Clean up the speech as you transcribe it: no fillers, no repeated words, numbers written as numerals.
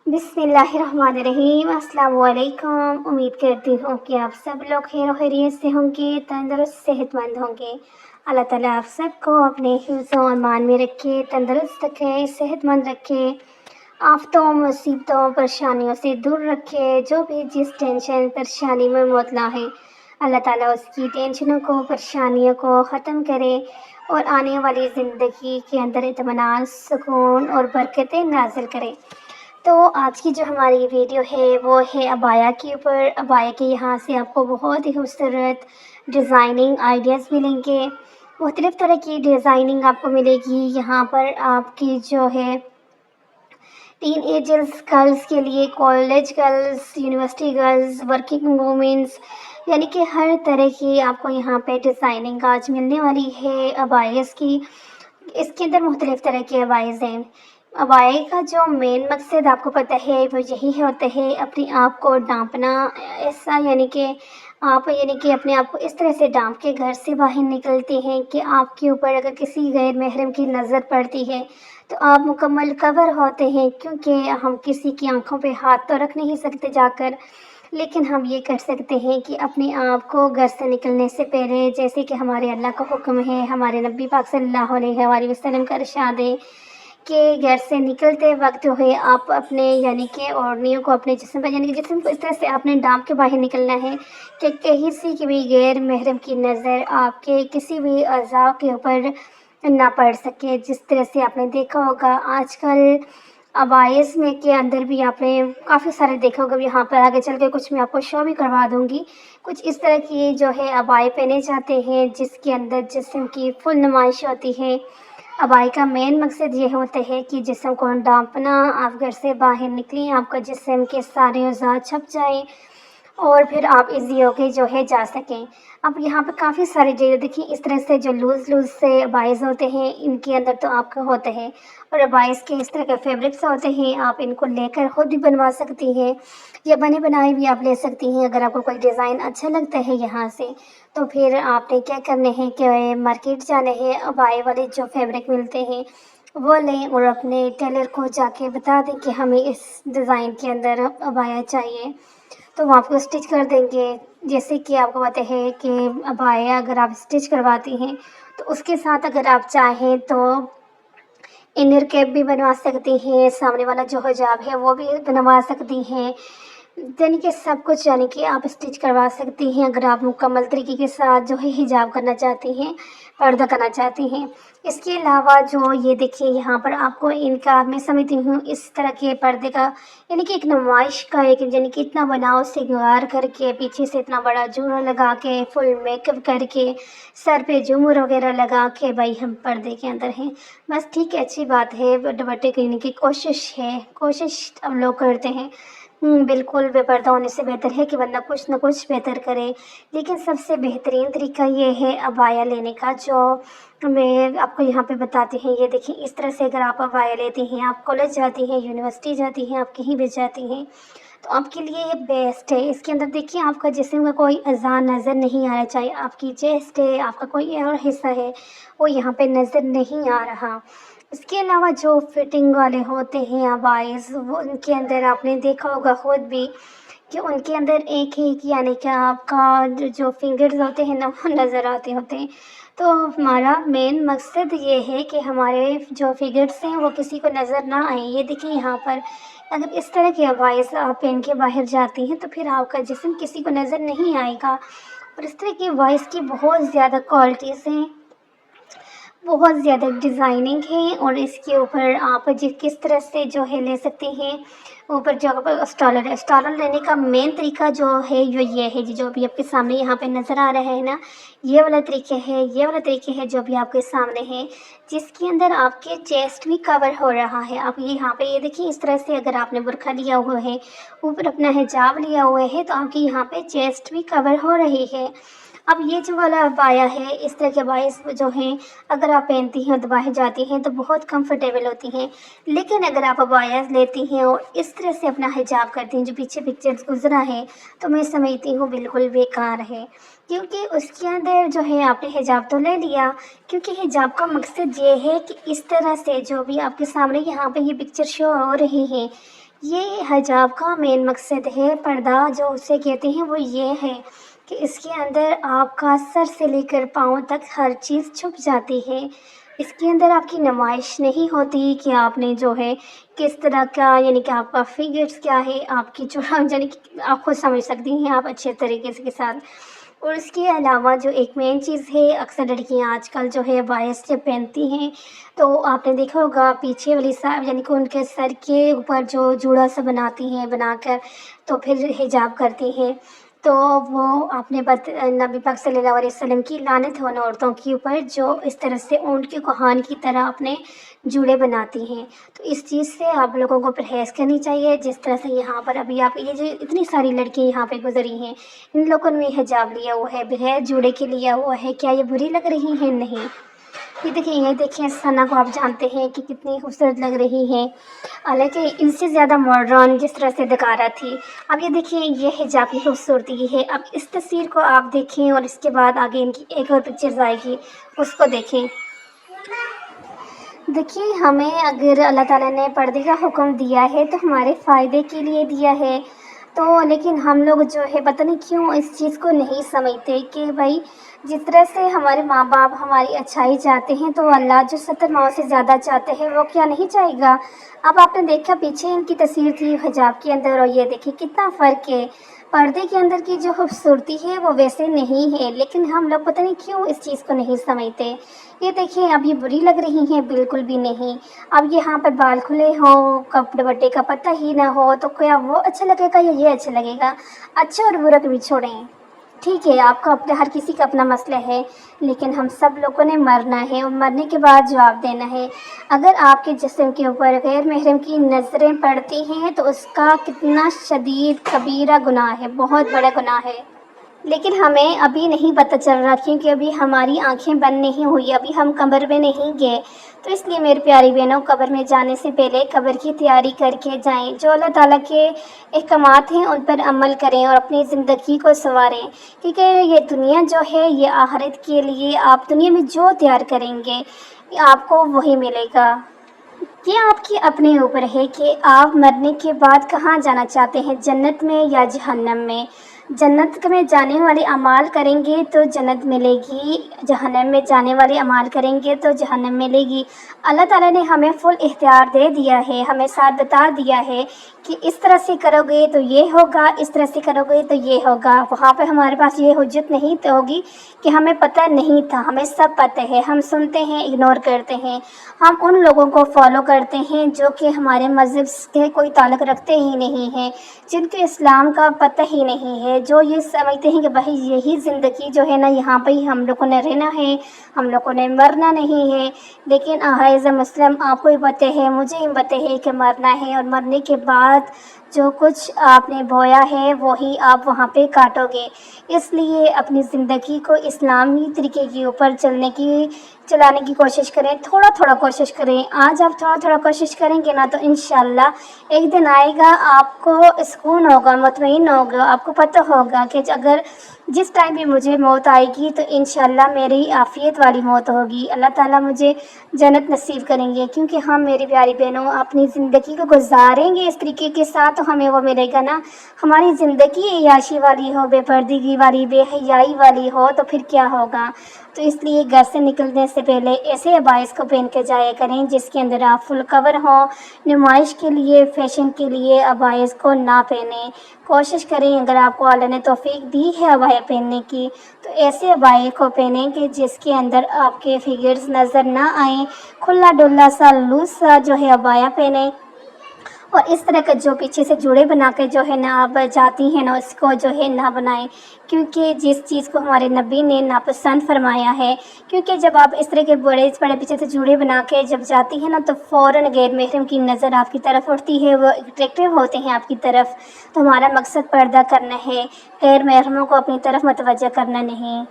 बिस्मिल्लाहिर्रहमानिर्रहीम। अस्सलाम वालेकुम। उम्मीद करती हूँ कि आप सब लोग खैर खैरियत से होंगे, तंदुरुस्त सेहतमंद होंगे। अल्लाह ताला आप सबको अपने हिफ्ज़ और अमान में रखे, तंदुरुस्त रखे, सेहतमंद रखे, आफ़तों मुसीबतों परेशानियों से दूर रखे। जो भी जिस टेंशन परेशानी में मुबतला है, अल्लाह ताला उसकी टेंशनों को परेशानियों को ख़त्म करे और आने वाली ज़िंदगी के अंदर इत्मीनान, सुकून और बरकतें नाज़िल करे। तो आज की जो हमारी वीडियो है वो है अबाया के ऊपर। अबाया के यहाँ से आपको बहुत ही खूबसूरत डिज़ाइनिंग आइडियाज़ मिलेंगे। मुख्तलिफ़ तरह की डिज़ाइनिंग आपको मिलेगी यहाँ पर। आपकी जो है टीन एजर्स गर्ल्स के लिए, college girls, university girls, working womens, यानी कि हर तरह की आपको यहाँ पे डिज़ाइनिंग आज मिलने वाली है अबायाज़ की। इसके अंदर मुख्तलिफ़ तरह के अबायाज़ हैं। अबाया का जो मेन मकसद आपको पता है वो यही होता है, अपने आप को ढांपना। ऐसा यानी कि अपने आप को इस तरह से ढांप के घर से बाहर निकलते हैं कि आपके ऊपर अगर किसी गैर महरम की नज़र पड़ती है तो आप मुकम्मल कवर होते हैं, क्योंकि हम किसी की आंखों पे हाथ तो रख नहीं सकते जाकर, लेकिन हम ये कर सकते हैं कि अपने आप को घर से निकलने से पहले, जैसे कि हमारे अल्लाह का हुक्म है, हमारे नबी पाक सल्लल्लाहु अलैहि वसल्लम का इरशाद है कि घर से निकलते वक्त जो है आप अपने यानी कि ओढ़नियों को अपने जिस्म पर, यानी कि जिस्म को इस तरह से आपने ढांप के बाहर निकलना है कि कहीं से की भी गैर महरम की नज़र आपके किसी भी अज़ा के ऊपर ना पड़ सके। जिस तरह से आपने देखा होगा आजकल अबाइस में के अंदर भी आपने काफ़ी सारे देखा होगा। यहाँ पर आगे चल के कुछ मैं आपको शो भी करवा दूँगी। कुछ इस तरह की जो है अबाए पहने जाते हैं जिसके अंदर जिस्म की फुल नुमाइश होती है। अबाई का मेन मकसद ये होता है कि जिस्म को ढांपना। आप घर से बाहर निकलें, आपका जिस्म के सारे औज़ार छप जाएँ और फिर आप इज़ी होके जो है जा सकें। अब यहाँ पे काफ़ी सारे जो देखिए इस तरह से जो लूज़ से अबाइज़ होते हैं, इनके अंदर तो आपका होता है, और अबाइज़ के इस तरह के फैब्रिक्स होते हैं। आप इनको लेकर खुद भी बनवा सकती हैं या बने बनाए भी आप ले सकती हैं। अगर आपको कोई डिज़ाइन अच्छा लगता है यहाँ से, तो फिर आपने क्या करने हैं कि मार्केट जाना है, अबाए वाले जो फैब्रिक मिलते हैं वो लें और अपने टेलर को जाके बता दें कि हमें इस डिज़ाइन के अंदर अबाया चाहिए, तो वो आपको स्टिच कर देंगे। जैसे कि आपको पता है कि अबाया अगर आप स्टिच करवाती हैं तो उसके साथ अगर आप चाहें तो इनर कैप भी बनवा सकती हैं, सामने वाला जो हिजाब है वो भी बनवा सकती हैं। यानी कि सब कुछ यानी कि आप स्टिच करवा सकती हैं अगर आप मुकम्मल तरीके के साथ जो है हिजाब करना चाहती हैं, पर्दा करना चाहती हैं। इसके अलावा जो ये देखिए यहाँ पर आपको इनका मैं समझती हूँ इस तरह के पर्दे का, यानी कि एक नुमाइश का एक, यानी कि इतना बनाव सिंगार करके, पीछे से इतना बड़ा जूड़ा लगा के, फुल मेकअप करके, सर पे झूमर वगैरह लगा के भाई हम पर्दे के अंदर हैं। बस ठीक है, अच्छी बात है, दुपट्टे कहने की कोशिश है, कोशिश हम लोग करते हैं। बिल्कुल, बेपर्दा होने से बेहतर है कि बंदा कुछ न कुछ बेहतर करे। लेकिन सबसे बेहतरीन तरीका ये है अबाया लेने का, जो मैं आपको यहाँ पे बताती हैं। ये देखिए इस तरह से अगर आप अबाया लेती हैं, आप कॉलेज जाती हैं, यूनिवर्सिटी जाती हैं, आप कहीं भी जाती हैं, तो आपके लिए ये बेस्ट है। इसके अंदर देखिए आपका जिस्म का कोई अज़ा नज़र नहीं आना चाहिए। आपकी चेस्ट है, आपका कोई और हिस्सा है वो यहाँ पे नज़र नहीं आ रहा। इसके अलावा जो फिटिंग वाले होते हैं अबाइज़, वो उनके अंदर आपने देखा होगा खुद भी कि उनके अंदर एक यानी कि आपका जो फिंगर्स होते हैं ना वो नज़र आते होते हैं। तो हमारा मेन मकसद ये है कि हमारे जो फिगर्स हैं वो किसी को नज़र ना आए। ये देखिए यहाँ पर अगर इस तरह की अबाइज़ आप पहन के बाहर जाती हैं तो फिर आपका जिस्म किसी को नज़र नहीं आएगा। और इस तरह की अबाइज़ की बहुत ज़्यादा क्वालिटीज़ हैं, बहुत ज़्यादा डिज़ाइनिंग है, और इसके ऊपर आप किस तरह से जो है ले सकते हैं। ऊपर जो आपका स्टॉलर है, स्टॉलर लेने का मेन तरीका जो है ये है, जो अभी आपके सामने यहाँ पे नज़र आ रहा है ना, ये वाला तरीके है जो भी आपके सामने है, जिसके अंदर आपके चेस्ट भी कवर हो रहा है। आप ये यहाँ पे ये देखिए इस तरह से अगर आपने बुर्का लिया हुआ है, ऊपर अपना हिजाब लिया हुआ है, तो आपकी यहाँ पे चेस्ट भी कवर हो रही है। अब ये जो वाला अबाया है, इस तरह के अबाइस जो हैं अगर आप पहनती हैं तो बाहर जाती हैं तो बहुत कंफर्टेबल होती हैं। लेकिन अगर आप अबायास लेती हैं और इस तरह से अपना हिजाब करती हैं, जो पीछे पिक्चर्स गुजरा है, तो मैं समझती हूँ बिल्कुल बेकार है। क्योंकि उसके अंदर जो है आपने हिजाब तो ले लिया, क्योंकि हिजाब का मकसद ये है कि इस तरह से जो भी आपके सामने यहाँ पे ये पिक्चर शो हो रही है, یہ حجاب کا مین مقصد ہے، پردہ جو اسے کہتے ہیں وہ یہ ہے کہ اس کے اندر آپ کا سر سے لے کر پاؤں تک ہر چیز چھپ جاتی ہے۔ اس کے اندر آپ کی نمائش نہیں ہوتی کہ آپ نے جو ہے کس طرح کا، یعنی کہ آپ کا فگرس کیا ہے، آپ کی جو یعنی کہ آپ خود سمجھ سکتی ہیں آپ اچھے طریقے سے کے ساتھ۔ اور اس کے علاوہ جو ایک مین چیز ہے، اکثر لڑکیاں آج کل جو ہے بائس جب پہنتی ہیں تو آپ نے دیکھا ہوگا پیچھے والی سائڈ، یعنی کہ ان کے سر کے اوپر جو جوڑا سا بناتی ہیں بنا کر تو پھر حجاب کرتی ہیں، تو وہ آپ نے نبی پاک صلی اللہ علیہ وسلم کی لعنت ہو ان عورتوں کے اوپر جو اس طرح سے اونٹ کے کوہان کی طرح اپنے جوڑے بناتی ہیں۔ تو اس چیز سے آپ لوگوں کو پرہیز کرنی چاہیے، جس طرح سے یہاں پر ابھی آپ یہ جو اتنی ساری لڑکیاں یہاں پہ گزری ہیں، ان لوگوں نے حجاب لیا ہوا ہے، بغیر جوڑے کے لیا ہوا ہے، کیا یہ بری لگ رہی ہیں؟ نہیں۔ یہ دیکھیں ثنا کو آپ جانتے ہیں کہ کتنی خوبصورت لگ رہی ہیں، حالانکہ ان سے زیادہ ماڈرن جس طرح سے دکھارا تھی۔ اب یہ دیکھیں یہ حجاب کی خوبصورتی ہے۔ اب اس تصویر کو آپ دیکھیں اور اس کے بعد آگے ان کی ایک اور پکچرز آئے گی، اس کو دیکھیں۔ دیکھیے ہمیں اگر اللہ تعالیٰ نے پردے کا حکم دیا ہے تو ہمارے فائدے کے لیے دیا ہے، تو لیکن ہم لوگ جو ہے پتہ نہیں کیوں اس چیز کو نہیں سمجھتے کہ بھائی جس طرح سے ہمارے ماں باپ ہماری اچھائی چاہتے ہیں تو اللہ جو 70 ماؤں سے زیادہ چاہتے ہیں وہ کیا نہیں چاہے گا۔ اب آپ نے دیکھا پیچھے ان کی تصویر تھی حجاب کے اندر، اور یہ دیکھیں کتنا فرق ہے۔ پردے کے اندر کی جو خوبصورتی ہے وہ ویسے نہیں ہے، لیکن ہم لوگ پتہ نہیں کیوں اس چیز کو نہیں سمجھتے۔ یہ دیکھیں اب یہ بری لگ رہی ہیں؟ بالکل بھی نہیں۔ اب یہاں پہ بال کھلے ہوں، دوپٹے کا پتہ ہی نہ ہو تو کیا وہ اچھا لگے گا یا یہ اچھا لگے گا؟ اچھا اور برا کو بھی چھوڑیں، ٹھیک ہے آپ کا اپنے ہر کسی کا اپنا مسئلہ ہے، لیکن ہم سب لوگوں نے مرنا ہے اور مرنے کے بعد جواب دینا ہے۔ اگر آپ کے جسم کے اوپر غیر محرم کی نظریں پڑتی ہیں تو اس کا کتنا شدید کبیرہ گناہ ہے، بہت بڑا گناہ ہے، لیکن ہمیں ابھی نہیں پتہ چل رہا کیونکہ ابھی ہماری آنکھیں بند نہیں ہوئی، ابھی ہم قبر میں نہیں گئے۔ تو اس لیے میری پیاری بہنوں، قبر میں جانے سے پہلے قبر کی تیاری کر کے جائیں، جو اللہ تعالیٰ کے احکامات ہیں ان پر عمل کریں اور اپنی زندگی کو سنواریں، کیونکہ یہ دنیا جو ہے یہ آخرت کے لیے آپ دنیا میں جو تیار کریں گے آپ کو وہی ملے گا۔ یہ آپ کے اپنے اوپر ہے کہ آپ مرنے کے بعد کہاں جانا چاہتے ہیں، جنت میں یا جہنم میں۔ جنت میں جانے والے اعمال کریں گے تو جنت ملے گی، جہنم میں جانے والے اعمال کریں گے تو جہنم ملے گی۔ اللہ تعالیٰ نے ہمیں فل اختیار دے دیا ہے، ہمیں ساتھ بتا دیا ہے کہ اس طرح سے کرو گے تو یہ ہوگا، اس طرح سے کرو گے تو یہ ہوگا۔ وہاں پہ ہمارے پاس یہ حجت نہیں تو ہوگی کہ ہمیں پتہ نہیں تھا، ہمیں سب پتہ ہے، ہم سنتے ہیں اگنور کرتے ہیں، ہم ان لوگوں کو فالو کرتے ہیں جو کہ ہمارے مذہب سے کوئی تعلق رکھتے ہی نہیں ہیں، جن کے اسلام کا پتہ ہی نہیں ہے، جو یہ سمجھتے ہیں کہ بھائی یہی زندگی جو ہے نا یہاں پہ ہی ہم لوگوں نے رہنا ہے، ہم لوگوں نے مرنا نہیں ہے۔ لیکن ایز اے مسلم آپ کو بھی پتہ ہے، مجھے بھی پتہ ہے کہ مرنا ہے، اور مرنے کے بعد جو کچھ آپ نے بویا ہے وہی آپ وہاں پہ کاٹو گے۔ اس لیے اپنی زندگی کو اسلامی طریقے کے اوپر چلانے کی کوشش کریں، تھوڑا تھوڑا کوشش کریں۔ آج آپ تھوڑا تھوڑا کوشش کریں گے نا تو انشاءاللہ ایک دن آئے گا آپ کو سکون ہوگا، مطمئن ہوگا، آپ کو پتہ ہوگا کہ اگر جس ٹائم بھی مجھے موت آئے گی تو انشاءاللہ میری عافیت والی موت ہوگی، اللہ تعالیٰ مجھے جنت نصیب کریں گے، کیونکہ ہم میری پیاری بہنوں اپنی زندگی کو گزاریں گے اس طریقے کے ساتھ تو ہمیں وہ ملے گا نا۔ ہماری زندگی عیاشی والی ہو، بے پردگی والی، بے حیائی والی ہو تو پھر کیا ہوگا؟ تو اس لیے گھر سے نکلنے سے پہلے ایسے عبائس کو پہن کے جایا کریں جس کے اندر آپ فل کور ہوں۔ نمائش کے لیے، فیشن کے لیے عبائس کو نہ پہنیں، کوشش کریں اگر آپ کو اللہ نے توفیق دی ہے عبایا پہننے کی تو ایسے عبائے کو پہنیں کہ جس کے اندر آپ کے فگرز نظر نہ آئیں، کھلا ڈلا سا لوز سا جو ہے عبایا پہنیں، اور اس طرح کا جو پیچھے سے جوڑے بنا کے جو ہے نا آپ جاتی ہیں نا اس کو جو ہے نہ بنائیں، کیونکہ جس چیز کو ہمارے نبی نے ناپسند فرمایا ہے، کیونکہ جب آپ اس طرح کے بڑے پیچھے سے جوڑے بنا کے جب جاتی ہیں نا تو فوراً غیر محرم کی نظر آپ کی طرف اٹھتی ہے، وہ اٹریکٹیو ہوتے ہیں آپ کی طرف۔ تو ہمارا مقصد پردہ کرنا ہے، غیر محرموں کو اپنی طرف متوجہ کرنا نہیں۔